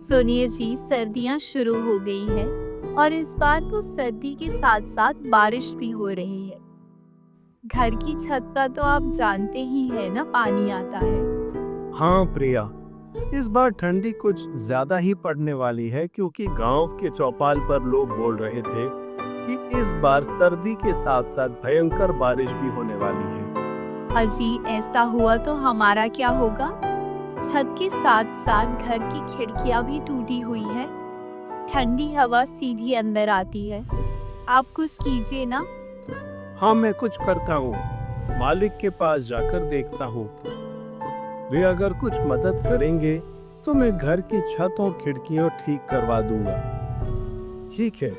सुनिए जी, सर्दियाँ शुरू हो गई है और इस बार तो सर्दी के साथ साथ बारिश भी हो रही है। घर की छत का तो आप जानते ही है ना, पानी आता है। हाँ प्रिया, इस बार ठंडी कुछ ज्यादा ही पड़ने वाली है क्योंकि गांव के चौपाल पर लोग बोल रहे थे कि इस बार सर्दी के साथ साथ भयंकर बारिश भी होने वाली है। अजी, ऐसा हुआ तो हमारा क्या होगा? छत के साथ साथ घर की खिड़कियां भी टूटी हुई है। ठंडी हवा सीधी अंदर आती है। आप कुछ कीजिए ना। हाँ, मैं कुछ करता हूँ। मालिक के पास जाकर देखता हूँ। वे अगर कुछ मदद करेंगे तो मैं घर की छत और खिड़कियां ठीक करवा दूंगा। ठीक है।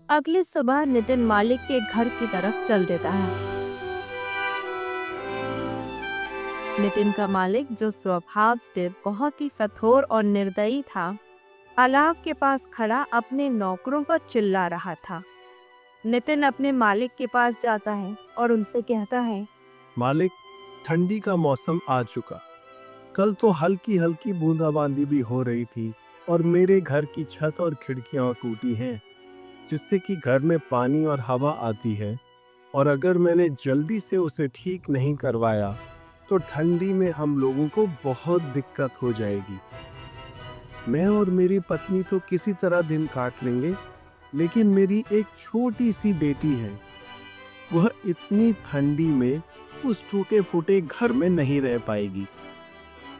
अगली सुबह नितिन मालिक के घर की तरफ चल देता है। नितिन का मालिक, जो स्वभाव से बहुत ही कठोर और निर्दयी था, अलाव के पास खड़ा अपने नौकरों पर चिल्ला रहा था। नितिन अपने मालिक के पास जाता है और उनसे कहता है, मालिक, ठंडी का मौसम आ चुका। कल तो हल्की हल्की बूंदाबांदी भी हो रही थी और मेरे घर की छत और खिड़कियां टूटी हैं, जिससे कि घर में पानी और हवा आती है। और अगर मैंने जल्दी से उसे ठीक नहीं करवाया तो ठंडी में हम लोगों को बहुत दिक्कत हो जाएगी। मैं और मेरी पत्नी तो किसी तरह दिन काट लेंगे, लेकिन मेरी एक छोटी सी बेटी है। वह इतनी ठंडी में उस टूटे फूटे घर में नहीं रह पाएगी।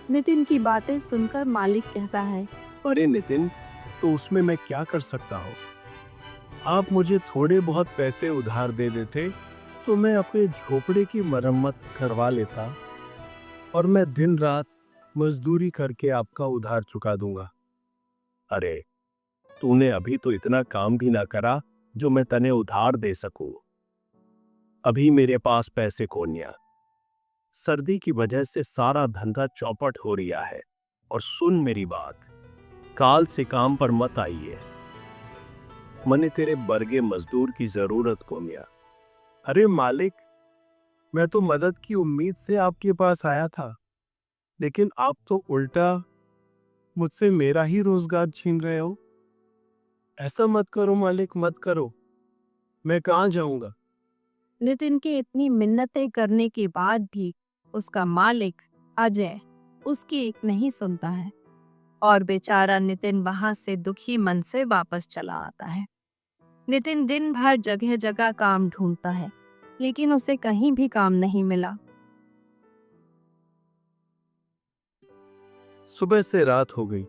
नितिन की बातें सुनकर मालिक कहता है, अरे नितिन, तो उसमें मैं क्या कर सकता हूँ? आप मुझे थोड़े बहुत पैसे उधार दे देते तो मैं अपने झोपड़े की मरम्मत करवा लेता और मैं दिन रात मजदूरी करके आपका उधार चुका दूंगा। अरे, तूने अभी तो इतना काम भी ना करा जो मैं तने उधार दे सकूं। अभी मेरे पास पैसे कोन्या। सर्दी की वजह से सारा धंधा चौपट हो रहा है। और सुन मेरी बात, काल से काम पर मत आइए। मने तेरे बर्गे मजदूर की जरूरत कोन्या। अरे मालिक, मैं तो मदद की उम्मीद से आपके पास आया था, लेकिन आप तो उल्टा मुझसे मेरा ही रोजगार छीन रहे हो। ऐसा मत करो मालिक, मत करो। मैं कहाँ जाऊंगा? नितिन के इतनी मिन्नतें करने के बाद भी उसका मालिक अजय उसकी एक नहीं सुनता है और बेचारा नितिन वहां से दुखी मन से वापस चला आता है। नितिन दिन भर जगह जगह काम ढूंढता है, लेकिन उसे कहीं भी काम नहीं मिला। सुबह से रात हो गई।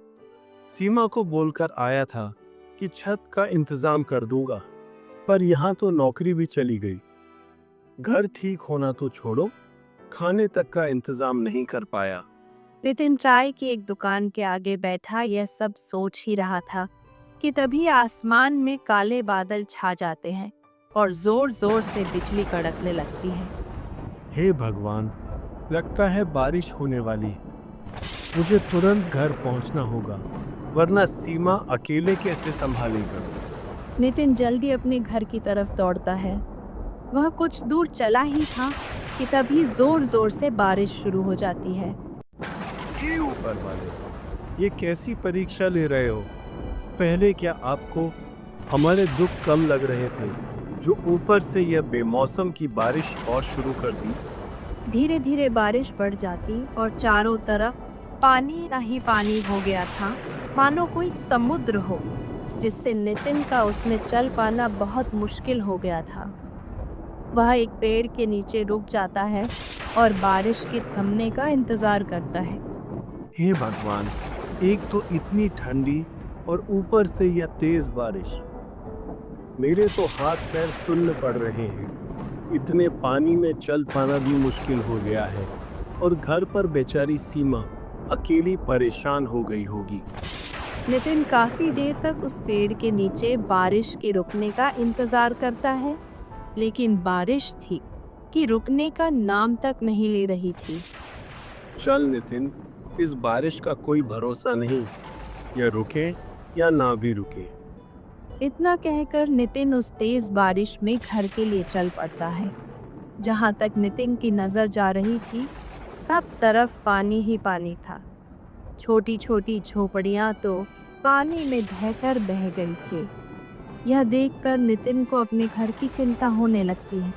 सीमा को बोलकर आया था कि छत का इंतजाम कर दूंगा, पर यहाँ तो नौकरी भी चली गई। घर ठीक होना तो छोड़ो, खाने तक का इंतजाम नहीं कर पाया। नितिन चाय की एक दुकान के आगे बैठा यह सब सोच ही रहा था कि तभी आसमान में काले बादल छा जाते हैं और जोर जोर से बिजली कड़कने लगती है। हे भगवान, लगता है बारिश होने वाली। मुझे तुरंत घर पहुंचना होगा, वरना सीमा अकेले कैसे संभालेगा। नितिन जल्दी अपने घर की तरफ दौड़ता है। वह कुछ दूर चला ही था कि तभी जोर जोर से बारिश शुरू हो जाती है। हे ऊपर वाले, ये कैसी परीक्षा ले रहे हो? पहले क्या आपको हमारे दुख कम लग रहे थे, जो ऊपर से यह बेमौसम की बारिश और शुरू कर दी? धीरे धीरे बारिश बढ़ जाती और चारों तरफ पानी ही पानी हो गया था, मानो कोई समुद्र हो, जिससे नितिन का उसमें चल पाना बहुत मुश्किल हो गया था। वह एक पेड़ के नीचे रुक जाता है और बारिश के थमने का इंतजार करता है। हे भगवान, एक तो इतनी ठंडी और ऊपर से यह तेज बारिश। मेरे तो हाथ पैर सुन्न पड़ रहे हैं। इतने पानी में चल पाना भी मुश्किल हो गया है और घर पर बेचारी सीमा अकेली परेशान हो गई होगी। नितिन काफी देर तक उस पेड़ के नीचे बारिश के रुकने का इंतजार करता है, लेकिन बारिश थी कि रुकने का नाम तक नहीं ले रही थी। चल नितिन, इस बारिश का कोई भरोसा नहीं, या रुके या ना भी रुके। इतना कहकर नितिन उस तेज बारिश में घर के लिए चल पड़ता है। जहाँ तक नितिन की नजर जा रही थी, सब तरफ पानी ही पानी था। छोटी छोटी झोपड़ियां तो पानी में बहकर बह गई थी। यह देखकर नितिन को अपने घर की चिंता होने लगती है।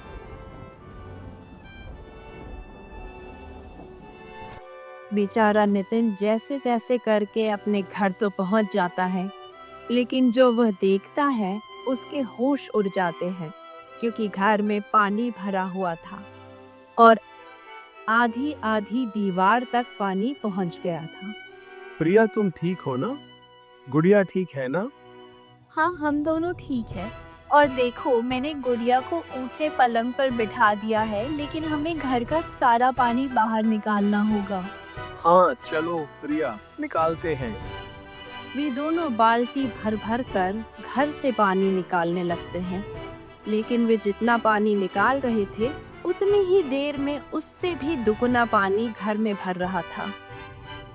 बेचारा नितिन जैसे तैसे करके अपने घर तो पहुंच जाता है, लेकिन जो वह देखता है उसके होश उड़ जाते हैं, क्योंकि घर में पानी भरा हुआ था और आधी आधी दीवार तक पानी पहुंच गया था। प्रिया, तुम ठीक हो ना? गुड़िया ठीक है ना? हाँ, हम दोनों ठीक है। और देखो, मैंने गुड़िया को ऊंचे पलंग पर बिठा दिया है, लेकिन हमें घर का सारा पानी बाहर निकालना होगा। हाँ चलो प्रिया, निकालते हैं। वे दोनों बाल्टी भर भर कर घर से पानी निकालने लगते हैं, लेकिन वे जितना पानी निकाल रहे थे उतनी ही देर में उससे भी दुगना पानी घर में भर रहा था।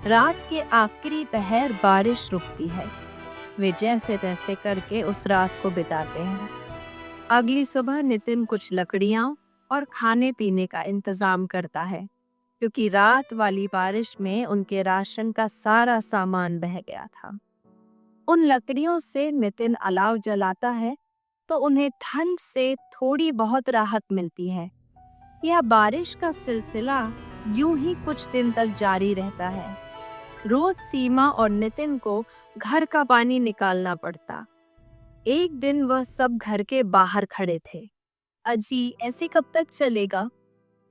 रात के आखिरी पहर बारिश रुकती है। वे जैसे तैसे करके उस रात को बिताते हैं। अगली सुबह नितिन कुछ लकड़ियां और खाने पीने का इंतजाम करता है, क्योंकि रात वाली बारिश में उनके राशन का सारा सामान बह गया था। उन लकड़ियों से नितिन अलाव जलाता है तो उन्हें ठंड से थोड़ी बहुत राहत मिलती है। यह बारिश का सिलसिला यूं ही कुछ दिन तक जारी रहता है। रोज सीमा और नितिन को घर का पानी निकालना पड़ता। एक दिन वह सब घर के बाहर खड़े थे। अजी, ऐसे कब तक चलेगा?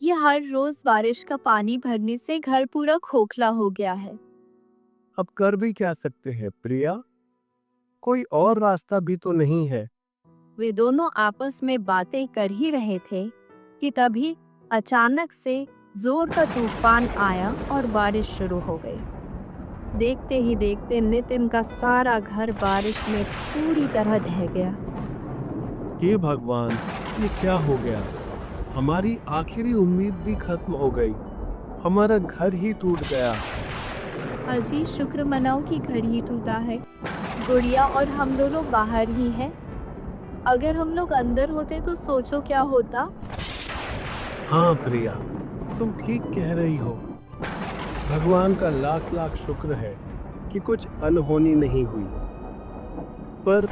ये हर रोज बारिश का पानी भरने से घर पूरा खोखला हो गया है। अब कर भी क्या सकते हैं प्रिया? कोई और रास्ता भी तो नहीं है। वे दोनों आपस में बातें कर ही रहे थे कि तभी अचानक से जोर का तूफान आया और बारिश शुरू हो गई। देखते ही देखते नितिन का सारा घर बारिश में पूरी तरह ढह गया। हे भगवान, ये क्या हो गया? हमारी आखिरी उम्मीद भी खत्म हो गई। हमारा घर ही टूट गया। अजी, शुक्र मनाओ कि घर ही टूटा है। गुड़िया और हम दोनों बाहर ही हैं। अगर हम लोग अंदर होते तो सोचो क्या होता। हाँ प्रिया, तुम ठीक कह रही हो। भगवान का लाख लाख शुक्र है कि कुछ अनहोनी नहीं हुई। पर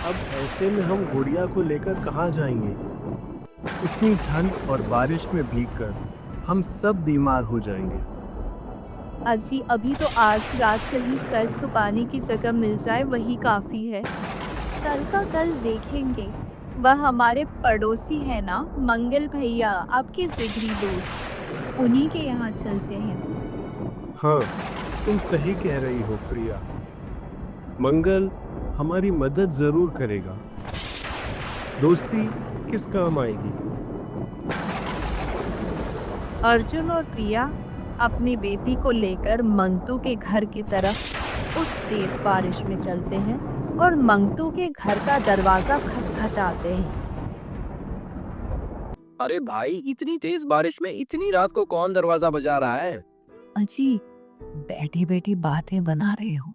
अब ऐसे में हम गुड़िया को लेकर कहाँ जाएंगे? इतनी ठंड और बारिश में भीगकर हम सब बीमार हो जाएंगे। अजी, अभी तो आज रात कहीं सर छुपाने की जगह मिल जाए वही काफी है। कल का कल देखेंगे। वह हमारे पड़ोसी है ना, मंगल भैया, आपके जिगरी दोस्त, उन्हीं के यहाँ चलते हैं। हाँ, तुम सही कह रही हो प्रिया। मंगल हमारी मदद जरूर करेगा। दोस्ती किस काम आएगी। अर्जुन और प्रिया अपनी बेटी को लेकर मंगतू के घर की तरफ उस तेज बारिश में चलते हैं और मंगतू के घर का दरवाजा खटखटाते हैं। अरे भाई, इतनी तेज बारिश में इतनी रात को कौन दरवाजा बजा रहा है? अजी, बैठी बैठी बातें बना रहे हो,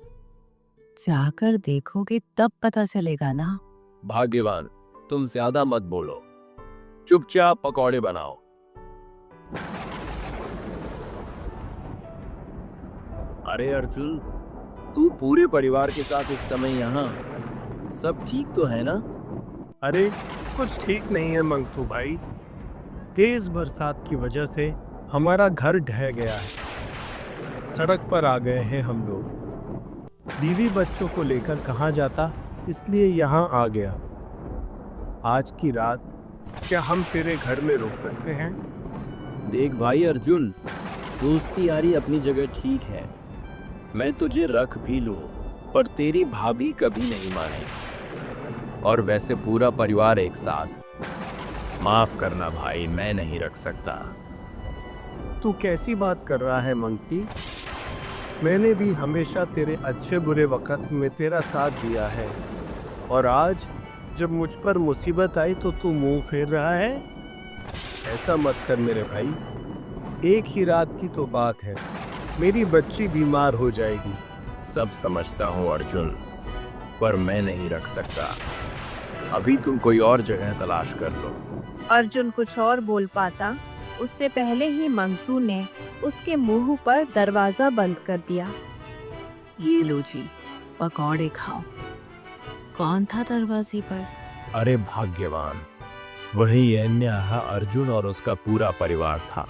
जाकर देखोगे तब पता चलेगा ना। भाग्यवान, तुम ज्यादा मत बोलो, चुपचाप पकौड़े बनाओ। अरे अर्जुन, तू पूरे परिवार के साथ इस समय यहाँ, सब ठीक तो है ना? अरे कुछ ठीक नहीं है मंगतू भाई। तेज बरसात की वजह से हमारा घर ढह गया है। सड़क पर आ गए हैं हम लोग। बीवी बच्चों को लेकर कहाँ जाता, इसलिए यहाँ आ गया। आज की रात क्या हम तेरे घर में रुक सकते हैं? देख भाई अर्जुन, दोस्ती यारी अपनी जगह ठीक है। मैं तुझे रख भी लूं, पर तेरी भाभी कभी नहीं मानेगी। और वैसे पूरा परिवार एक साथ। माफ करना भाई, मैं नहीं रख सकता। तू कैसी बात कर रहा है मंगती? मैंने भी हमेशा तेरे अच्छे बुरे वक्त में तेरा साथ दिया है, और आज जब मुझ पर मुसीबत आई तो तू मुंह फेर रहा है। ऐसा मत कर मेरे भाई। एक ही रात की तो बात है, मेरी बच्ची बीमार हो जाएगी। सब समझता हूँ अर्जुन, पर मैं नहीं रख सकता। अभी तुम कोई और जगह तलाश कर लो। अर्जुन कुछ और बोल पाता, उससे पहले ही मंगतू ने उसके मुंह पर दरवाजा बंद कर दिया। ये लो जी, पकौड़े खाओ। कौन था दरवाजे पर? अरे भाग्यवान, वही अन्य अर्जुन और उसका पूरा परिवार था।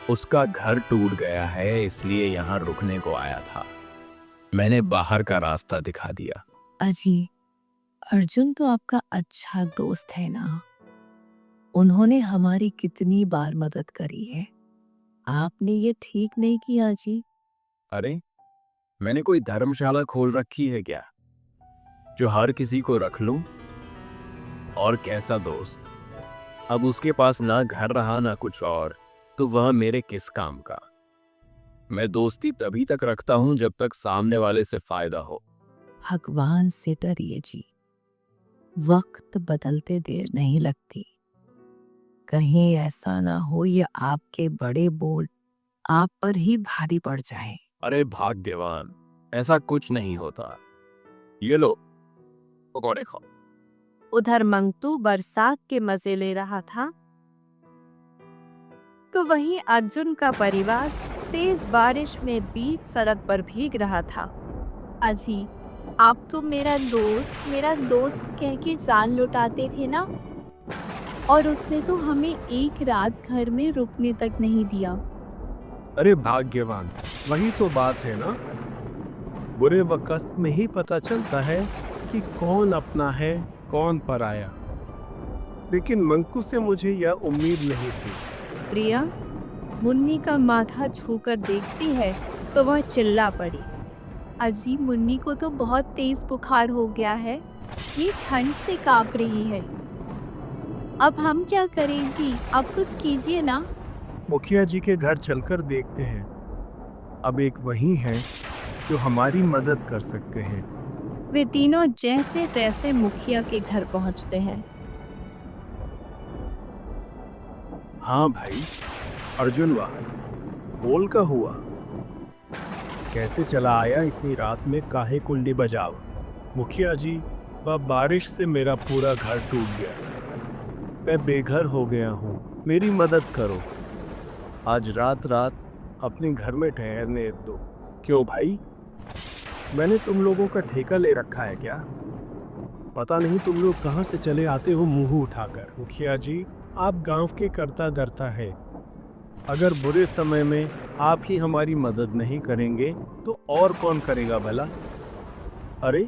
उसका घर टूट गया है, इसलिए यहाँ रुकने को आया था। मैंने बाहर का रास्ता दिखा दिया। अजी, अर्जुन तो आपका अच्छा दोस्त है ना। उन्होंने हमारी कितनी बार मदद करी है। आपने ये ठीक नहीं किया जी। अरे, मैंने कोई धर्मशाला खोल रखी है क्या, जो हर किसी को रख लूं? और कैसा दोस्त, अब उसके पास ना घर रहा ना कुछ और, तो वह मेरे किस काम का। मैं दोस्ती तभी तक रखता हूं जब तक सामने वाले से फायदा हो। भगवान से डरिए जी। वक्त बदलते देर नहीं लगती। कहीं ऐसा ना हो ये आपके बड़े बोल आप पर ही भारी पड़ जाए। अरे भाग्यवान, ऐसा कुछ नहीं होता। ये लो, पकौड़े खाओ। उधर मंगतू बरसात के मजे ले रहा था, तो वहीं अर्जुन का परिवार तेज बारिश में बीच सड़क पर भीग रहा था। अजी, आप तो मेरा दोस्त कह के जान लुटाते थे ना, और उसने तो हमें एक रात घर में रुकने तक नहीं दिया। अरे भाग्यवान, वही तो बात है ना। बुरे वक्त में ही पता चलता है कि कौन अपना है कौन पराया। लेकिन मंकू से मुझे यह उम्मीद नहीं थी। प्रिया मुन्नी का माथा छूकर देखती है तो वह चिल्ला पड़ी। अजी, मुन्नी को तो बहुत तेज बुखार हो गया है। ये ठंड से कांप रही है। अब हम क्या करें जी? आप कुछ कीजिए ना। मुखिया जी के घर चलकर देखते हैं। अब एक वही है जो हमारी मदद कर सकते हैं। वे तीनों जैसे तैसे मुखिया के घर पहुंचते हैं। हाँ भाई, अर्जुन वाह, बोल का हुआ। कैसे चला आया इतनी रात में, काहे कुंडी बजाव? मुखिया जी, वह बारिश से मेरा पूरा घर टूट गया। मैं बेघर हो गया हूँ, मेरी मदद करो। आज रात अपने घर में ठहरने दो। क्यों भाई, मैंने तुम लोगों का ठेका ले रखा है क्या? पता नहीं तुम लोग कहाँ से चले आते हो मुंह उठाकर। मुखिया जी, आप गांव के करता धरता है। अगर बुरे समय में आप ही हमारी मदद नहीं करेंगे तो और कौन करेगा भला? अरे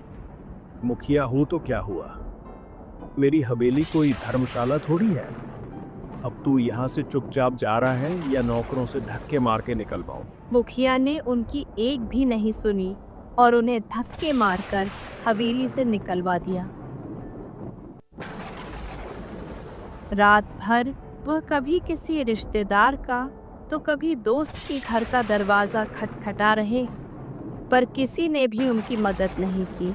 मुखिया हूं तो क्या हुआ, मेरी हवेली कोई धर्मशाला थोड़ी है। अब तू यहाँ से चुपचाप जा रहा है या नौकरों से धक्के मार के निकलवाऊं? मुखिया ने उनकी एक भी नहीं सुनी और उन्हें धक्के मारकर हवेली से निकलवा दिया। रात भर वह कभी किसी रिश्तेदार का तो कभी दोस्त के घर का दरवाजा खटखटा रहे, पर किसी ने भी उनकी मदद नहीं की।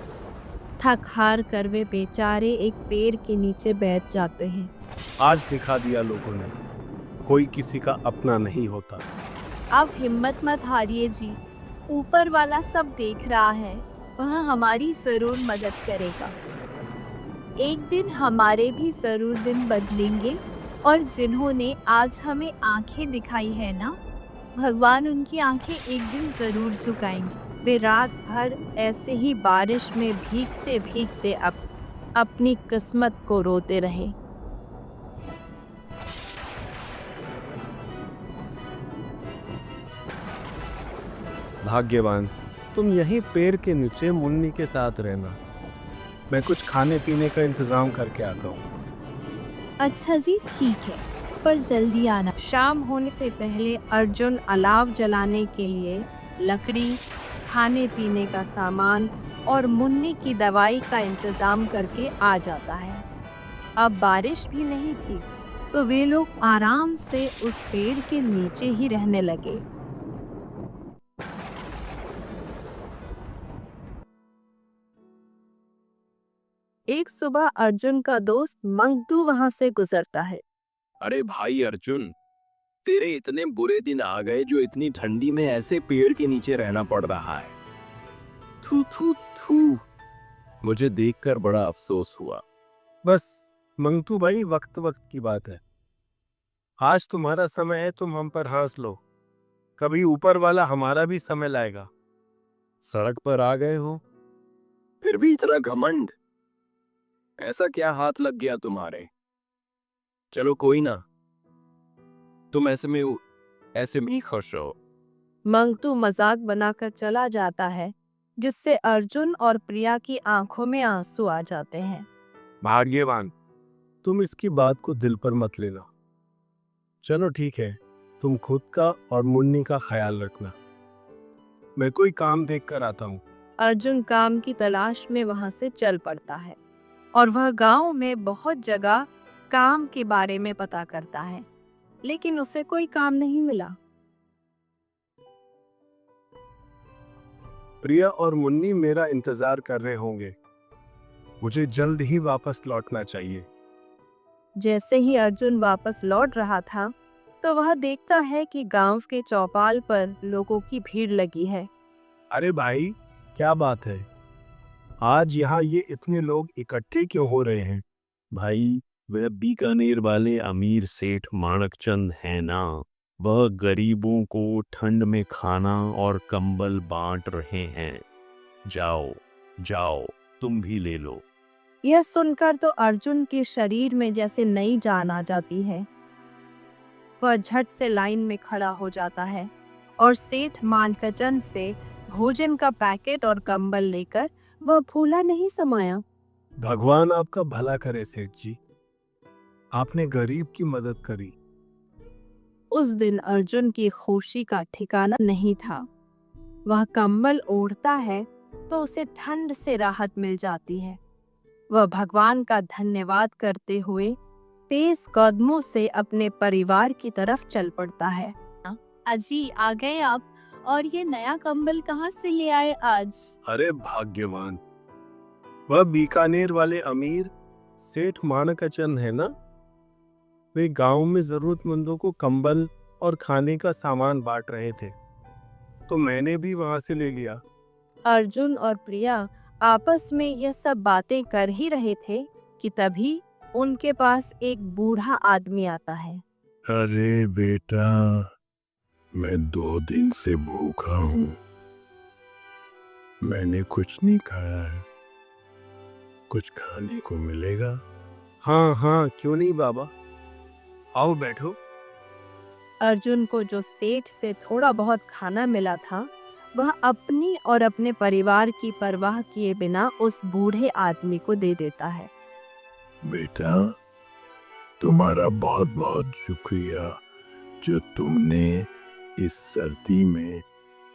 थक हार कर वे बेचारे एक पेड़ के नीचे बैठ जाते हैं। आज दिखा दिया लोगों ने, कोई किसी का अपना नहीं होता। आप हिम्मत मत हारिए जी। ऊपर वाला सब देख रहा है, वह हमारी जरूर मदद करेगा। एक दिन हमारे भी जरूर दिन बदलेंगे, और जिन्होंने आज हमें आंखें दिखाई है ना, भगवान उनकी आंखें एक दिन जरूर झुकाएंगे। वे रात भर ऐसे ही बारिश में भीगते भीगते अपनी किस्मत को रोते रहे। भाग्यवान, तुम यहीं पेड़ के नीचे मुन्नी के साथ रहना। मैं कुछ खाने पीने का इंतजाम करके आता हूँ। अच्छा जी, ठीक है, पर जल्दी आना। शाम होने से पहले अर्जुन अलाव जलाने के लिए लकड़ी, खाने पीने का सामान और मुन्नी की दवाई का इंतजाम करके आ जाता है। अब बारिश भी नहीं थी, तो वे लोग आराम से उस पेड़ के नीचे ही रहने लगे। एक सुबह अर्जुन का दोस्त मंगतू वहां से गुजरता है। अरे भाई अर्जुन, तेरे इतने बुरे दिन आ गए जो इतनी ठंडी में ऐसे पेड़ के नीचे रहना पड़ रहा है। थू थू थू, मुझे देखकर बड़ा अफसोस हुआ। बस मंगतू भाई, वक्त की बात है। आज तुम्हारा समय है, तुम हम पर हंस लो। कभी ऊपर वाला हमारा भी समय लाएगा। सड़क पर आ गए हो, फिर भी इतना घमंड। ऐसा क्या हाथ लग गया तुम्हारे? चलो कोई ना, तुम ऐसे में ही खुश हो। मंगतू मजाक बनाकर चला जाता है, जिससे अर्जुन और प्रिया की आंखों में आंसू आ जाते हैं। भाग्यवान, तुम इसकी बात को दिल पर मत लेना। चलो ठीक है, तुम खुद का और मुन्नी का ख्याल रखना। मैं कोई काम देख कर आता हूँ। अर्जुन काम की तलाश में वहां से चल पड़ता है और वह गांव में बहुत जगह काम के बारे में पता करता है, लेकिन उसे कोई काम नहीं मिला। प्रिया और मुन्नी मेरा इंतजार कर रहे होंगे। मुझे जल्द ही वापस लौटना चाहिए। जैसे ही अर्जुन वापस लौट रहा था, तो वह देखता है कि गांव के चौपाल पर लोगों की भीड़ लगी है। अरे भाई, क्या बात है? आज यहाँ ये इतने लोग इकट्ठे क्यों हो रहे हैं? भाई, वह बीकानेर वाले अमीर सेठ माणकचंद है ना, वह गरीबों को ठंड में खाना और कंबल बांट रहे हैं। जाओ जाओ, तुम भी ले लो। यह सुनकर तो अर्जुन के शरीर में जैसे नई जान आ जाती है। वह झट से लाइन में खड़ा हो जाता है और सेठ मानकचंद से भोजन का पैकेट और कंबल लेकर वह फूला नहीं समाया। भगवान आपका भला करे सेठ जी। आपने गरीब की मदद करी। उस दिन अर्जुन की खुशी का ठिकाना नहीं था। वह कंबल ओढ़ता है तो उसे ठंड से राहत मिल जाती है। वह भगवान का धन्यवाद करते हुए तेज कदमों से अपने परिवार की तरफ चल पड़ता है। अजी, आ गए आप? और ये नया कंबल कहाँ से ले आए आज? अरे भाग्यवान, वह बीकानेर वाले अमीर सेठ माणकचंद है ना? वे गांव में जरूरतमंदों को कंबल और खाने का सामान बांट रहे थे, तो मैंने भी वहां से ले लिया। अर्जुन और प्रिया आपस में यह सब बातें कर ही रहे थे कि तभी उनके पास एक बूढ़ा आदमी आता है। अरे बेटा, मैं 2 दिन से भूखा हूँ। मैंने कुछ नहीं खाया है। कुछ खाने को मिलेगा? हाँ हाँ, क्यों नहीं बाबा, आओ बैठो। अर्जुन को जो सेठ से थोड़ा बहुत खाना मिला था, वह अपनी और अपने परिवार की परवाह किए बिना उस बूढ़े आदमी को दे देता है। बेटा, तुम्हारा बहुत बहुत शुक्रिया जो तुमने इस सर्दी में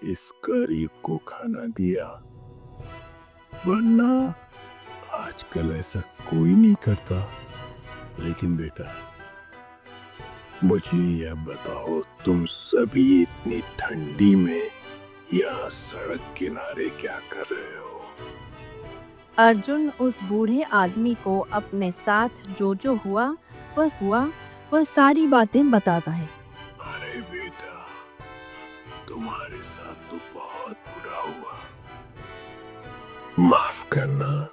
इस गरीब को खाना दिया, वरना आजकल ऐसा कोई नहीं करता। लेकिन बेटा, मुझे यह बताओ, तुम सभी इतनी ठंडी में यहाँ सड़क किनारे क्या कर रहे हो? अर्जुन उस बूढ़े आदमी को अपने साथ जो हुआ वह सारी बातें बताता है। अरे बेटा, तुम्हारे साथ तो बहुत बुरा हुआ। माफ करना,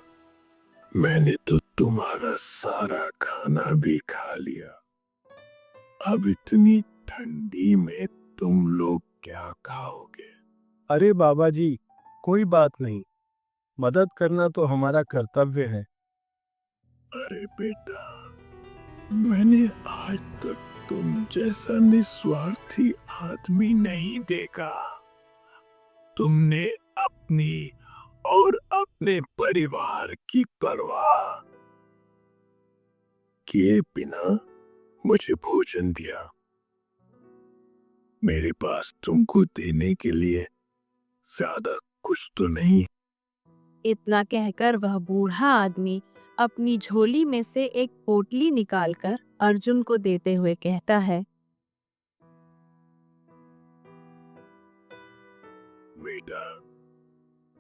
मैंने तो तुम्हारा सारा खाना भी खा लिया। अब इतनी ठंडी में तुम लोग क्या खाओगे? अरे बाबा जी, कोई बात नहीं, मदद करना तो हमारा कर्तव्य है। अरे बेटा, मैंने आज तक तुम जैसा निस्वार्थी आदमी नहीं देखा। तुमने अपनी और अपने परिवार की परवाह किए बिना मुझे भोजन दिया। मेरे पास तुमको देने के लिए ज्यादा कुछ तो नहीं। इतना कहकर वह बूढ़ा आदमी अपनी झोली में से एक पोटली निकालकर अर्जुन को देते हुए कहता है, बेटा,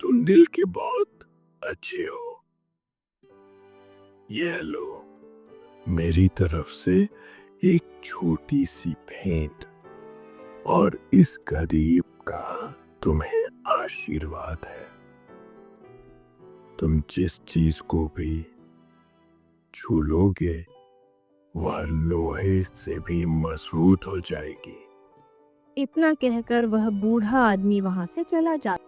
तुम दिल के बहुत अच्छे हो। यह लो, मेरी तरफ से एक छोटी सी भेंट, और इस गरीब का तुम्हें आशीर्वाद है। तुम जिस चीज को भी छू लोगे, वह लोहे से भी मजबूत हो जाएगी। इतना कहकर वह बूढ़ा आदमी वहां से चला जाता।